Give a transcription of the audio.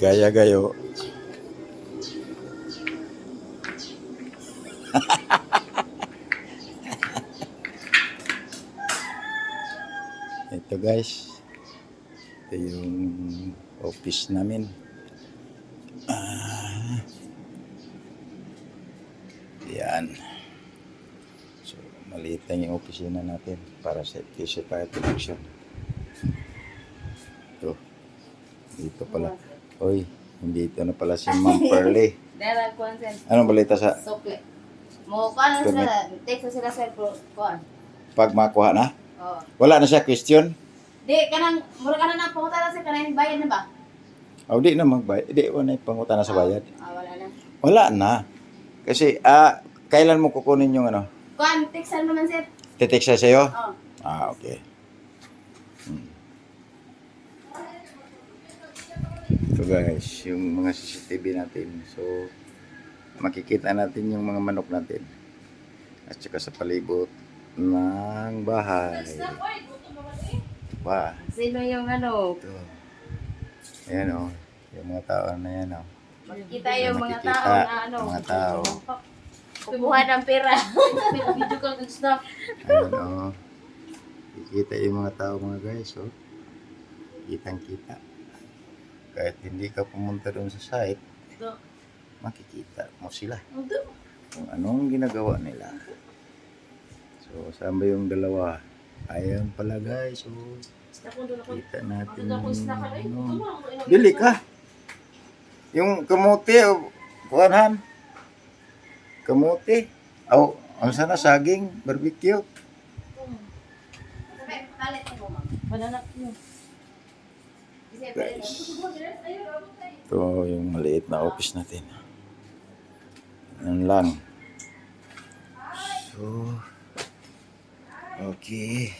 Gaya gayo. Ito guys. Ito yung office namin. Yan. So, maliit lang yung opisina natin para sa fire protection. Ito. Dito pala. Oy, hindi ito na pala si Ma'am Pearly. Anong balita sa... Sukli. Mo kuan sila, text sila sa kuan. Pag makuha na? Oo. Wala na siya question? Di kanang mura kana na pangutan sa kanang bayad na ba? O di na magbayad. Di wala na pangutan na sa bayad. Wala na. Wala na. Kasi, kailan mo kukunin yung ano? Kuan, textan mo man sir. Titik siya sa'yo? Oo. Okay. Ito guys, yung mga CCTV natin. So, makikita natin yung mga manok natin. At saka sa palibot ng bahay. Ba? Sino yung ano? Ito. Ayan o. Yung mga tao na yan o. Makikita yung mga Makikita, tao na ano. mga tao. Kukuha ng pera. Video call ng snap. Ayan o. Kikita yung mga tao mga guys o. Kitang-kita. Kahit hindi ka pumunta doon sa site, makikita mo sila. Kung anong ginagawa nila. So, saan ba yung dalawa? Ayan pala guys. So, kita natin. Bili ka. Yung kamote, kuhanhan. Kamote. Oh, ano sana saging, barbecue. Banana. Guys. Ito yung maliit na office natin. Yan lang. So, okay.